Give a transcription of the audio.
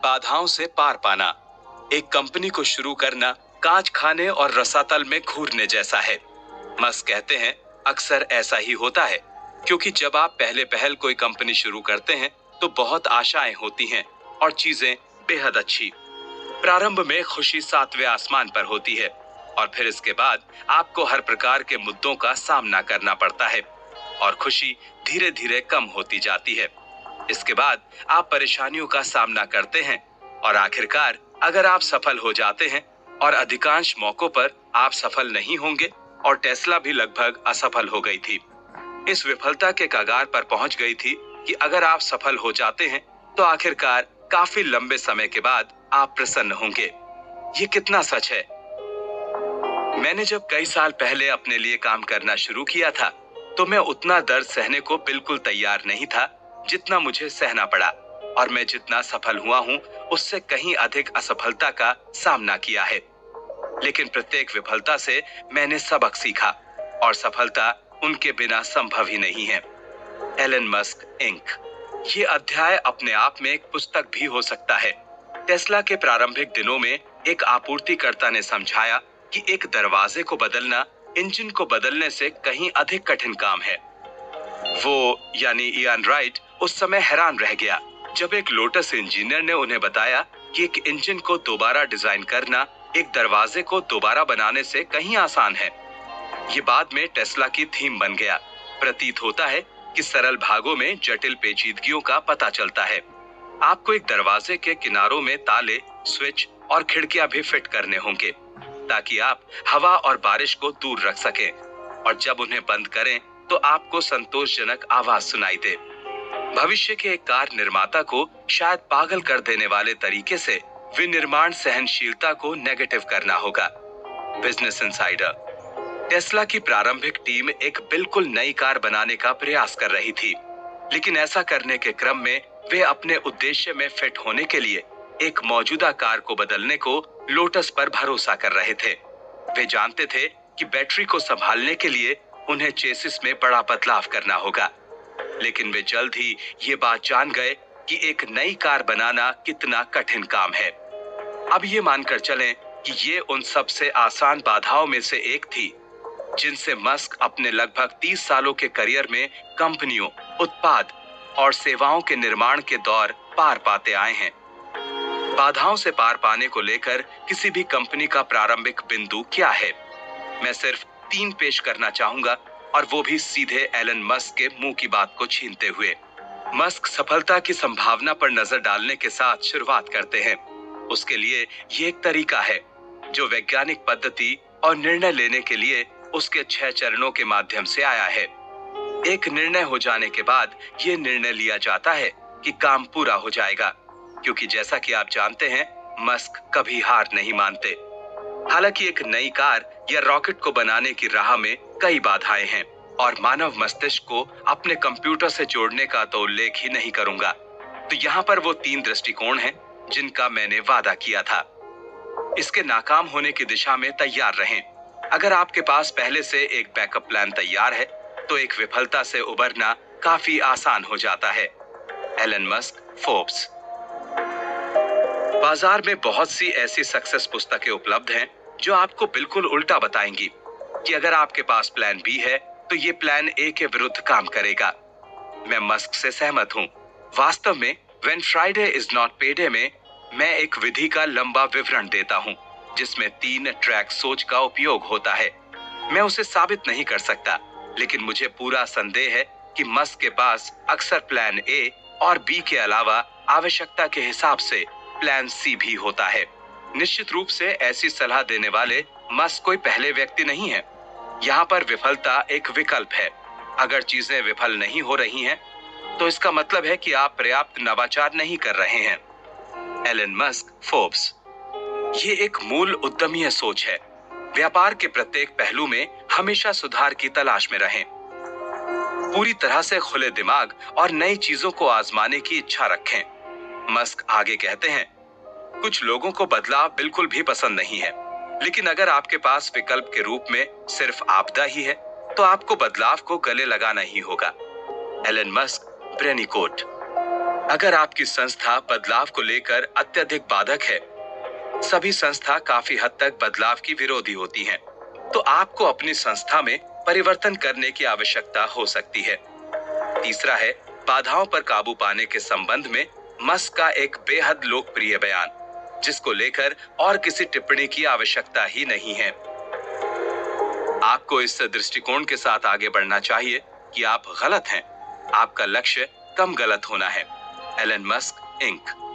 बाधाओं से पार पाना। एक कंपनी को शुरू करना कांच खाने और रसातल में घूरने जैसा है। मस्क कहते हैं, अक्सर ऐसा ही होता है, क्योंकि जब आप पहले पहल कोई कंपनी शुरू करते हैं तो बहुत आशाएं होती हैं और चीजें बेहद अच्छी। प्रारंभ में खुशी सातवें आसमान पर होती है और फिर इसके बाद आपको हर प्रकार के मुद्दों का सामना करना पड़ता है और खुशी धीरे धीरे कम होती जाती है। इसके बाद आप परेशानियों का सामना करते हैं और आखिरकार अगर आप सफल हो जाते हैं, और अधिकांश मौकों पर आप सफल नहीं होंगे, और टेस्ला भी लगभग असफल हो गई थी। इस विफलता के कगार पर पहुंच गई थी कि अगर आप सफल हो जाते हैं तो आखिरकार काफी लंबे समय के बाद आप प्रसन्न होंगे। ये कितना सच है। मैंने जब कई साल पहले अपने लिए काम करना शुरू किया था तो मैं उतना दर्द सहने को बिल्कुल तैयार नहीं था जितना मुझे सहना पड़ा, और मैं जितना सफल हुआ हूँ उससे कहीं अधिक असफलता का सामना किया है। लेकिन प्रत्येक विफलता से मैंने सबक सीखा, और सफलता उनके बिना संभव ही नहीं है। Elon Musk Inc. ये अध्याय अपने आप में एक पुस्तक भी हो सकता है। टेस्ला के प्रारंभिक दिनों में एक आपूर्तिकर्ता ने समझाया कि एक दरवाजे को बदलना इंजन को बदलने से कहीं अधिक कठिन काम है। वो यानी इयान राइट उस समय हैरान रह गया जब एक लोटस इंजीनियर ने उन्हें बताया कि एक इंजन को दोबारा डिजाइन करना एक दरवाजे को दोबारा बनाने से कहीं आसान है। ये बाद में टेस्ला की थीम बन गया। प्रतीत होता है कि सरल भागों में जटिल पेचीदगियों का पता चलता है। आपको एक दरवाजे के किनारों में ताले, स्विच और खिड़कियां भी फिट करने होंगे ताकि आप हवा और बारिश को दूर रख सकें, और जब उन्हें बंद करें तो आपको संतोषजनक आवाज सुनाई दे। भविष्य के एक कार निर्माता को शायद पागल कर देने वाले तरीके से विनिर्माण सहनशीलता को नेगेटिव करना होगा। Business insider. टेस्ला की प्रारंभिक टीम एक बिल्कुल नई कार बनाने का प्रयास कर रही थी, लेकिन ऐसा करने के क्रम में वे अपने उद्देश्य में फिट होने के लिए एक मौजूदा कार को बदलने को लोटस पर भरोसा कर रहे थे। वे जानते थे कि बैटरी को संभालने के लिए उन्हें चेसिस में बड़ा बदलाव करना होगा, लेकिन वे जल्द ही ये बात जान गए कि एक नई कार बनाना कितना कठिन काम है। अब ये मानकर चलें कि ये उन सबसे आसान बाधाओं में से एक थी जिनसे मस्क अपने लगभग 30 सालों के करियर में कंपनियों, उत्पाद और सेवाओं के निर्माण के दौर पार पाते आए हैं। बाधाओं से पार पाने को लेकर किसी भी कंपनी का प्रारंभिक बिंदु क्या है? मैं सिर्फ 3 पेश करना चाहूंगा, और वो भी सीधे एलन मस्क के मुंह की बात को छीनते हुए। मस्क सफलता की संभावना पर नजर डालने के साथ शुरुआत करते हैं। उसके लिए ये एक तरीका है जो वैज्ञानिक पद्धति और निर्णय लेने के लिए उसके 6 चरणों के माध्यम से आया है। एक निर्णय हो जाने के बाद ये निर्णय लिया जाता है कि काम पूरा हो जाएगा, क्योंकि जैसा कि आप जानते हैं, मस्क कभी हार नहीं मानते। हालांकि एक नई कार या रॉकेट को बनाने की राह में कई बाधाएं हैं, और मानव मस्तिष्क को अपने कंप्यूटर से जोड़ने का तो उल्लेख ही नहीं करूंगा। तो यहाँ पर वो 3 दृष्टिकोण हैं जिनका मैंने वादा किया था। इसके नाकाम होने की दिशा में तैयार रहें। अगर आपके पास पहले से एक बैकअप प्लान तैयार है तो एक विफलता से उबरना काफी आसान हो जाता है। Elon Musk, Forbes. बाजार में बहुत सी ऐसी सक्सेस पुस्तकें उपलब्ध हैं जो आपको बिल्कुल उल्टा बताएंगी कि अगर आपके पास प्लान बी है तो ये प्लान ए के विरुद्ध काम करेगा। मैं मस्क से सहमत हूँ। वास्तव में व्हेन फ्राइडे इज नॉट पेडे में मैं एक विधि का लंबा विवरण देता हूँ जिसमें 3 ट्रैक सोच का उपयोग होता है। मैं उसे साबित नहीं कर सकता, लेकिन मुझे पूरा संदेह है कि मस्क के पास अक्सर प्लान ए और बी के अलावा आवश्यकता के हिसाब से प्लान सी भी होता है। निश्चित रूप से ऐसी सलाह देने वाले मस्क कोई पहले व्यक्ति नहीं है। यहाँ पर विफलता एक विकल्प है। अगर चीजें विफल नहीं हो रही हैं, तो इसका मतलब है कि आप पर्याप्त नवाचार नहीं कर रहे हैं। Elon Musk, Forbes. ये एक मूल उद्यमीय सोच है। व्यापार के प्रत्येक पहलू में हमेशा सुधार की तलाश में रहें। पूरी तरह से खुले दिमाग और नई चीजों को आजमाने की इच्छा रखें। मस्क आगे कहते हैं, कुछ लोगों को बदलाव बिल्कुल भी पसंद नहीं है, लेकिन अगर आपके पास विकल्प के रूप में सिर्फ आपदा ही है तो आपको बदलाव को गले लगाना ही होगा। एलन मस्क, ब्रेनिकोट। अगर आपकी संस्था बदलाव को लेकर अत्यधिक बाधक है, सभी संस्था काफी हद तक बदलाव की विरोधी होती हैं, तो आपको अपनी संस्था में परिवर्तन करने की आवश्यकता हो सकती है। तीसरा है बाधाओं पर काबू पाने के संबंध में मस्क का एक बेहद लोकप्रिय बयान, जिसको लेकर और किसी टिप्पणी की आवश्यकता ही नहीं है। आपको इस दृष्टिकोण के साथ आगे बढ़ना चाहिए कि आप गलत हैं, आपका लक्ष्य कम गलत होना है। Elon Musk ink.